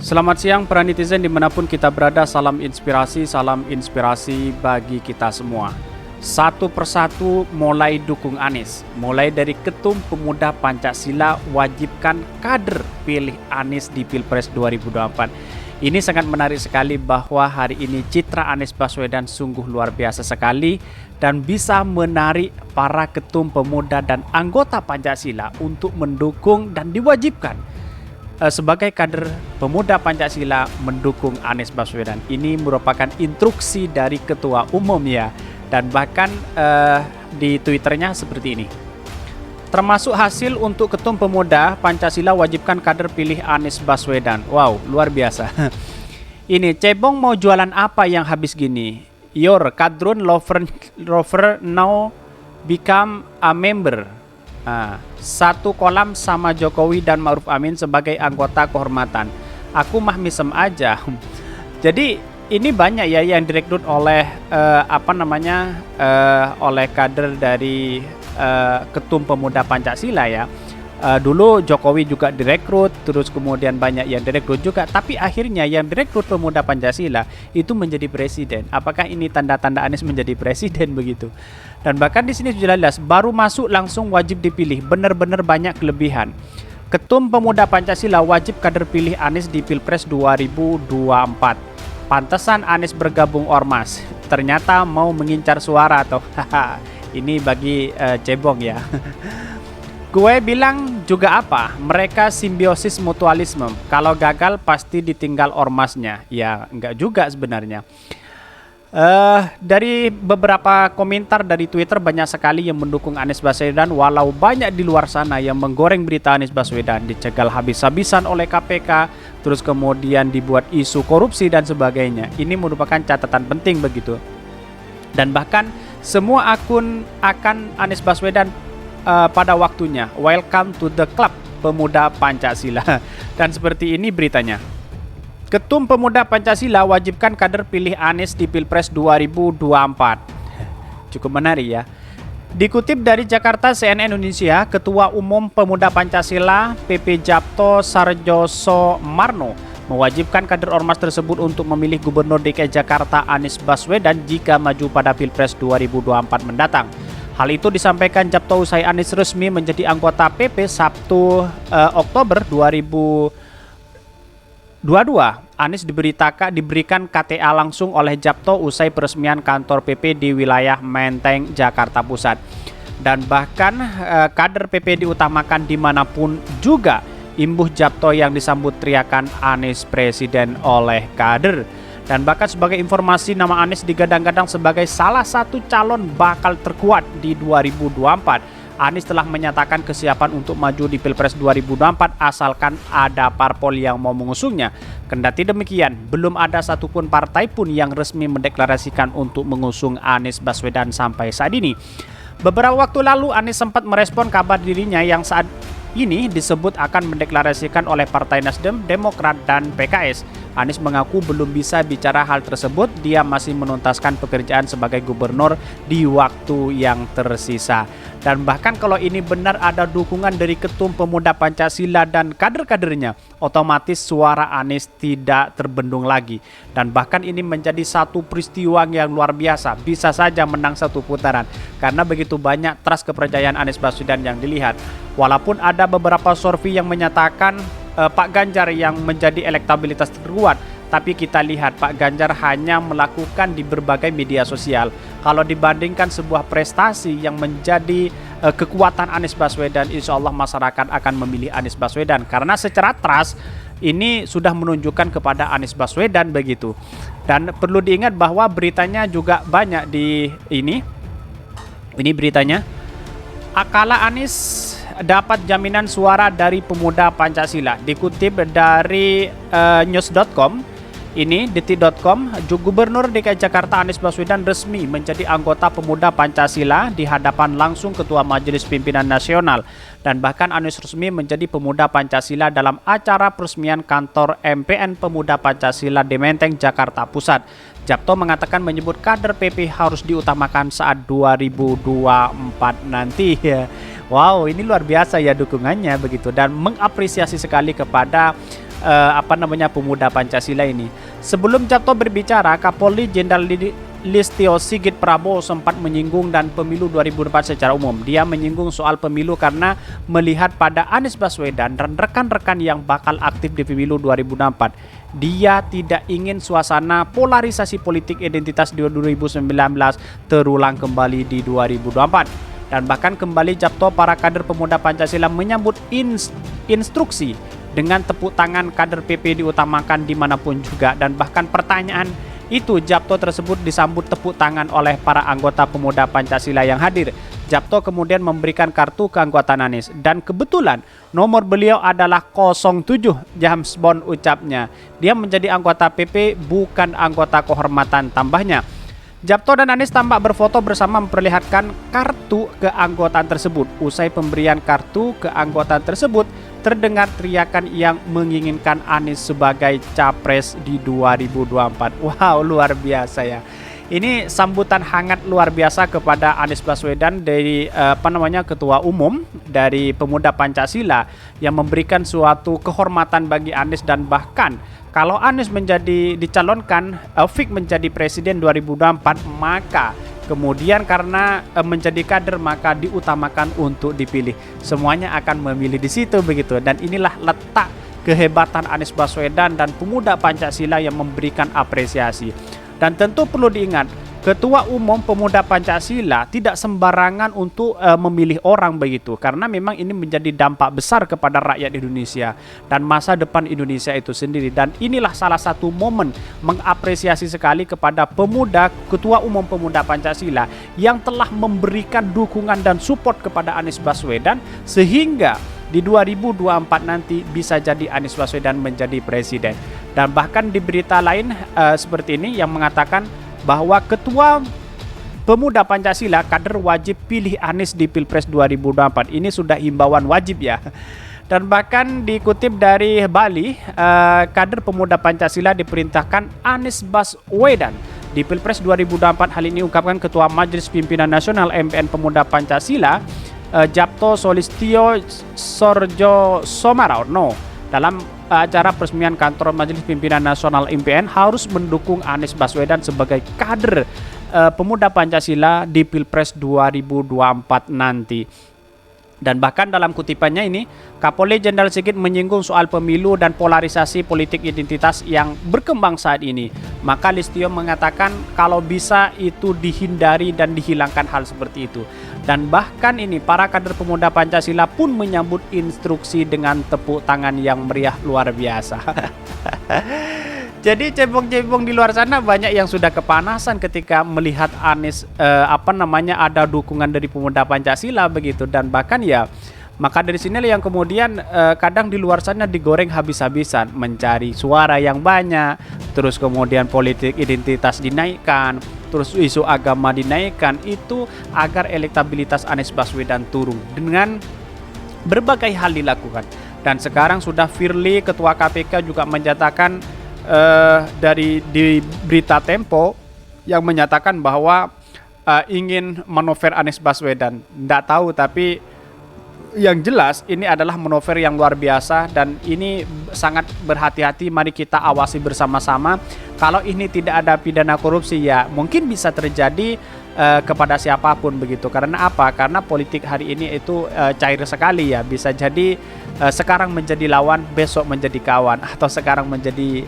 Selamat siang para netizen dimanapun kita berada, salam inspirasi bagi kita semua. Satu persatu mulai dukung Anies, mulai dari Ketum Pemuda Pancasila wajibkan kader pilih Anies di Pilpres 2024. Ini sangat menarik sekali bahwa hari ini citra Anies Baswedan sungguh luar biasa sekali dan bisa menarik para ketum pemuda dan anggota Pancasila untuk mendukung dan diwajibkan sebagai kader pemuda Pancasila mendukung Anies Baswedan. Ini merupakan instruksi dari ketua umum ya, dan bahkan di Twitternya seperti ini. Termasuk hasil untuk ketum pemuda Pancasila wajibkan kader pilih Anies Baswedan. Wow, luar biasa. Ini cebong mau jualan apa yang habis gini? Your kadrun lover now become a member. Satu kolam sama Jokowi dan Ma'ruf Amin sebagai anggota kehormatan. Aku mah misem aja. Jadi ini banyak ya yang direkrut oleh oleh kader dari Ketum Pemuda Pancasila ya. Dulu Jokowi juga direkrut, terus kemudian banyak yang direkrut juga, tapi akhirnya yang direkrut Pemuda Pancasila itu menjadi presiden. Apakah ini tanda-tanda Anies menjadi presiden begitu? Dan bahkan di sini sudah jelas, baru masuk langsung wajib dipilih, benar-benar banyak kelebihan. Ketum Pemuda Pancasila wajib kader pilih Anies di Pilpres 2024. Pantesan Anies bergabung ormas, ternyata mau mengincar suara atau ini bagi cebong ya. Gue bilang juga apa, mereka simbiosis mutualisme. Kalau gagal pasti ditinggal ormasnya. Ya enggak juga sebenarnya. Dari beberapa komentar dari Twitter banyak sekali yang mendukung Anies Baswedan, walau banyak di luar sana yang menggoreng berita Anies Baswedan dicegal habis-habisan oleh KPK, terus kemudian dibuat isu korupsi dan sebagainya. Ini merupakan catatan penting begitu. Dan bahkan semua akun akan Anies Baswedan pada waktunya. Welcome to the club Pemuda Pancasila. Dan seperti ini beritanya. Ketum Pemuda Pancasila wajibkan kader pilih Anies di Pilpres 2024. Cukup menarik ya. Dikutip dari Jakarta CNN Indonesia, Ketua Umum Pemuda Pancasila PP Japto Sarjoso Marno mewajibkan kader ormas tersebut untuk memilih Gubernur DKI Jakarta Anies Baswedan jika maju pada Pilpres 2024 mendatang. Hal itu disampaikan Japto usai Anies resmi menjadi anggota PP Sabtu Oktober 2022. Anies diberikan KTA langsung oleh Japto usai peresmian kantor PP di wilayah Menteng, Jakarta Pusat. Dan bahkan kader PP diutamakan dimanapun juga. Imbuh Japto yang disambut teriakan Anies Presiden oleh kader. Dan bahkan sebagai informasi, nama Anies digadang-gadang sebagai salah satu calon bakal terkuat di 2024. Anies telah menyatakan kesiapan untuk maju di Pilpres 2024 asalkan ada parpol yang mau mengusungnya. Kendati demikian, belum ada satupun partai pun yang resmi mendeklarasikan untuk mengusung Anies Baswedan sampai saat ini. Beberapa waktu lalu Anies sempat merespon kabar dirinya yang saat ini disebut akan mendeklarasikan oleh Partai Nasdem, Demokrat, dan PKS. Anies mengaku belum bisa bicara hal tersebut, dia masih menuntaskan pekerjaan sebagai gubernur di waktu yang tersisa. Dan bahkan kalau ini benar ada dukungan dari Ketum Pemuda Pancasila dan kader-kadernya, otomatis suara Anies tidak terbendung lagi. Dan bahkan ini menjadi satu peristiwa yang luar biasa, bisa saja menang satu putaran. Karena begitu banyak trust kepercayaan Anies Baswedan yang dilihat. Walaupun ada beberapa survei yang menyatakan Pak Ganjar yang menjadi elektabilitas terkuat, tapi kita lihat Pak Ganjar hanya melakukan di berbagai media sosial. Kalau dibandingkan sebuah prestasi yang menjadi kekuatan Anies Baswedan, insya Allah masyarakat akan memilih Anies Baswedan. Karena secara trust ini sudah menunjukkan kepada Anies Baswedan begitu. Dan perlu diingat bahwa beritanya juga banyak di ini beritanya. Akala Anies dapat jaminan suara dari Pemuda Pancasila. Dikutip dari news.com, ini detik.com, Gubernur DKI Jakarta Anies Baswedan resmi menjadi anggota Pemuda Pancasila di hadapan langsung Ketua Majelis Pimpinan Nasional. Dan bahkan Anies resmi menjadi Pemuda Pancasila dalam acara peresmian kantor MPN Pemuda Pancasila di Menteng, Jakarta Pusat. Japto mengatakan menyebut kader PP harus diutamakan saat 2024 nanti. Wow, ini luar biasa ya dukungannya begitu, dan mengapresiasi sekali kepada pemuda Pancasila ini. Sebelum Japto berbicara, Kapolri Jenderal Listio Sigit Prabowo sempat menyinggung dan pemilu 2004 secara umum. Dia menyinggung soal pemilu karena melihat pada Anies Baswedan dan rekan-rekan yang bakal aktif di pemilu 2024. Dia tidak ingin suasana polarisasi politik identitas di 2019 terulang kembali di 2024. Dan bahkan kembali Japto para kader pemuda Pancasila menyambut instruksi dengan tepuk tangan kader PP diutamakan dimanapun juga. Dan bahkan pertanyaan itu Japto tersebut disambut tepuk tangan oleh para anggota pemuda Pancasila yang hadir. Japto kemudian memberikan kartu keanggotaan Anies dan kebetulan nomor beliau adalah 07 James Bond ucapnya. Dia menjadi anggota PP bukan anggota kehormatan tambahnya. Japto dan Anies tampak berfoto bersama memperlihatkan kartu keanggotaan tersebut. Usai pemberian kartu keanggotaan tersebut, terdengar teriakan yang menginginkan Anies sebagai capres di 2024. Wow, luar biasa ya. Ini sambutan hangat luar biasa kepada Anies Baswedan dari Ketua Umum dari Pemuda Pancasila yang memberikan suatu kehormatan bagi Anies. Dan bahkan kalau Anies dicalonkan Fik menjadi presiden 2024, maka kemudian karena menjadi kader maka diutamakan untuk dipilih. Semuanya akan memilih di situ begitu. Dan inilah letak kehebatan Anies Baswedan dan pemuda Pancasila yang memberikan apresiasi. Dan tentu perlu diingat, Ketua Umum Pemuda Pancasila tidak sembarangan untuk memilih orang begitu, karena memang ini menjadi dampak besar kepada rakyat Indonesia dan masa depan Indonesia itu sendiri. Dan inilah salah satu momen mengapresiasi sekali kepada Ketua Umum Pemuda Pancasila yang telah memberikan dukungan dan support kepada Anies Baswedan sehingga di 2024 nanti bisa jadi Anies Baswedan menjadi presiden. Dan bahkan di berita lain seperti ini yang mengatakan bahwa Ketua Pemuda Pancasila kader wajib pilih Anies di Pilpres 2024. Ini sudah himbauan wajib ya. Dan bahkan dikutip dari Bali, kader Pemuda Pancasila diperintahkan Anies Baswedan di Pilpres 2024. Hal ini ungkapkan Ketua Majelis Pimpinan Nasional MPN Pemuda Pancasila Japto Solistio Sorjo Somarono dalam acara peresmian kantor Majelis Pimpinan Nasional MPN harus mendukung Anies Baswedan sebagai kader Pemuda Pancasila di Pilpres 2024 nanti. Dan bahkan dalam kutipannya ini, Kapolri Jenderal Sigit menyinggung soal pemilu dan polarisasi politik identitas yang berkembang saat ini. Maka Listio mengatakan kalau bisa itu dihindari dan dihilangkan hal seperti itu. Dan bahkan ini para kader pemuda Pancasila pun menyambut instruksi dengan tepuk tangan yang meriah luar biasa. Jadi cebong-cebong di luar sana banyak yang sudah kepanasan ketika melihat Anies ada dukungan dari pemuda Pancasila begitu. Dan bahkan ya maka dari sinilah yang kemudian kadang di luar sana digoreng habis-habisan mencari suara yang banyak, terus kemudian politik identitas dinaikkan, terus isu agama dinaikkan, itu agar elektabilitas Anies Baswedan turun dengan berbagai hal dilakukan. Dan sekarang sudah Firly Ketua KPK juga menyatakan di berita Tempo yang menyatakan bahwa ingin manuver Anies Baswedan. Tidak tahu, tapi yang jelas ini adalah manuver yang luar biasa dan ini sangat berhati-hati. Mari kita awasi bersama-sama. Kalau ini tidak ada pidana korupsi ya mungkin bisa terjadi kepada siapapun begitu. Karena apa? Karena politik hari ini itu cair sekali ya. Bisa jadi sekarang menjadi lawan, besok menjadi kawan, atau sekarang menjadi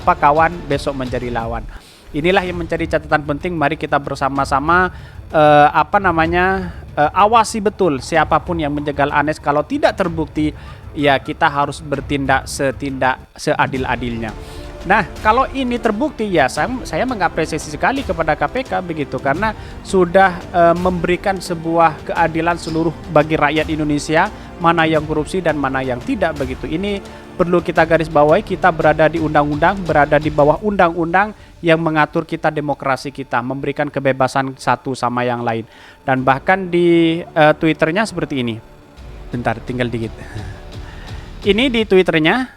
kawan, besok menjadi lawan. Inilah yang menjadi catatan penting. Mari kita bersama-sama awasi betul siapapun yang menjegal Anies. Kalau tidak terbukti, ya kita harus bertindak seadil-adilnya. Nah, kalau ini terbukti ya saya mengapresiasi sekali kepada KPK begitu, karena sudah memberikan sebuah keadilan seluruh bagi rakyat Indonesia, mana yang korupsi dan mana yang tidak begitu. Ini perlu kita garis bawahi, kita berada di undang-undang, berada di bawah undang-undang yang mengatur kita, demokrasi kita, memberikan kebebasan satu sama yang lain. Dan bahkan di Twitternya seperti ini. Bentar, tinggal dikit. Ini di Twitternya,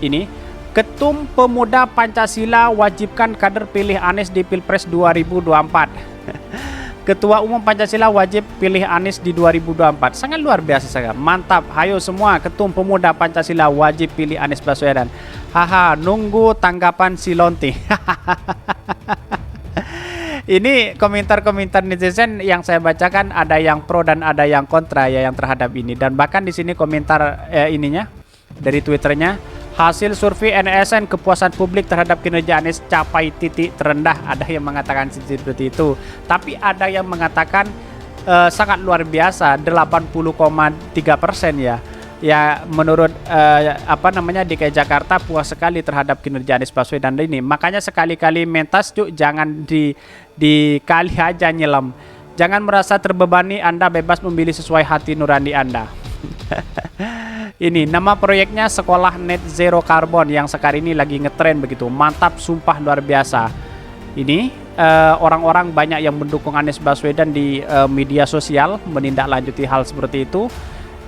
ini Ketum Pemuda Pancasila wajibkan kader pilih Anies di Pilpres 2024. Ketua Umum Pancasila wajib pilih Anies di 2024. Sangat luar biasa sangat. Mantap. Hayo semua ketum pemuda Pancasila wajib pilih Anies Baswedan. Haha, nunggu tanggapan si Lonti. Ini komentar-komentar netizen yang saya bacakan, ada yang pro dan ada yang kontra ya yang terhadap ini. Dan bahkan di sini komentar ininya dari Twitternya, hasil survei NSN kepuasan publik terhadap kinerja Anies capai titik terendah. Ada yang mengatakan seperti itu, tapi ada yang mengatakan sangat luar biasa, 80,3% ya. Ya menurut DKI Jakarta puas sekali terhadap kinerja Anies Baswedan ini. Makanya sekali-kali mentas cuk, jangan dikali aja nyelam. Jangan merasa terbebani, Anda bebas memilih sesuai hati nurani Anda. Ini nama proyeknya Sekolah Net Zero Carbon yang sekarang ini lagi ngetren begitu. Mantap, sumpah luar biasa. Ini orang-orang banyak yang mendukung Anies Baswedan di media sosial menindaklanjuti hal seperti itu.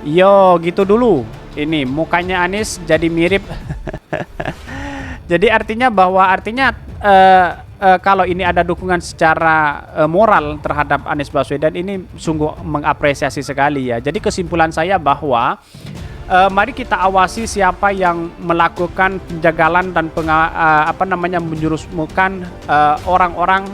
Yo, gitu dulu. Ini mukanya Anies jadi mirip. Jadi artinya kalau ini ada dukungan secara moral terhadap Anies Baswedan, ini sungguh mengapresiasi sekali ya. Jadi kesimpulan saya bahwa mari kita awasi siapa yang melakukan penjagalan dan menjurusmukan orang-orang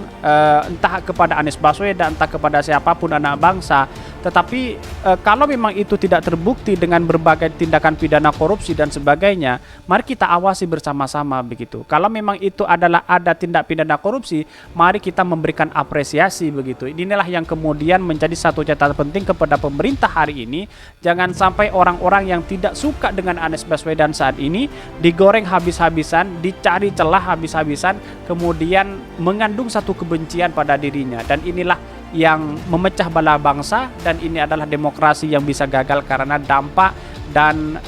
entah kepada Anies Baswedan, entah kepada siapapun anak bangsa. Tetapi kalau memang itu tidak terbukti dengan berbagai tindakan pidana korupsi dan sebagainya, mari kita awasi bersama-sama begitu. Kalau memang itu adalah ada tindak pidana korupsi, mari kita memberikan apresiasi begitu. Inilah yang kemudian menjadi satu catatan penting kepada pemerintah hari ini. Jangan sampai orang-orang yang tidak suka dengan Anies Baswedan saat ini digoreng habis-habisan, dicari celah habis-habisan, kemudian mengandung satu kebencian pada dirinya. Dan inilah yang memecah belah bangsa, dan ini adalah demokrasi yang bisa gagal karena dampak dan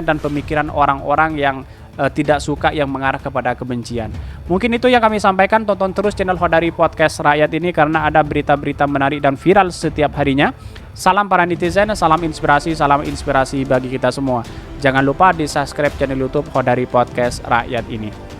dan pemikiran orang-orang yang tidak suka yang mengarah kepada kebencian. Mungkin itu yang kami sampaikan. Tonton terus channel Khodari Podcast Rakyat ini karena ada berita-berita menarik dan viral setiap harinya. Salam para netizen, salam inspirasi bagi kita semua. Jangan lupa di subscribe channel YouTube Khodari Podcast Rakyat ini.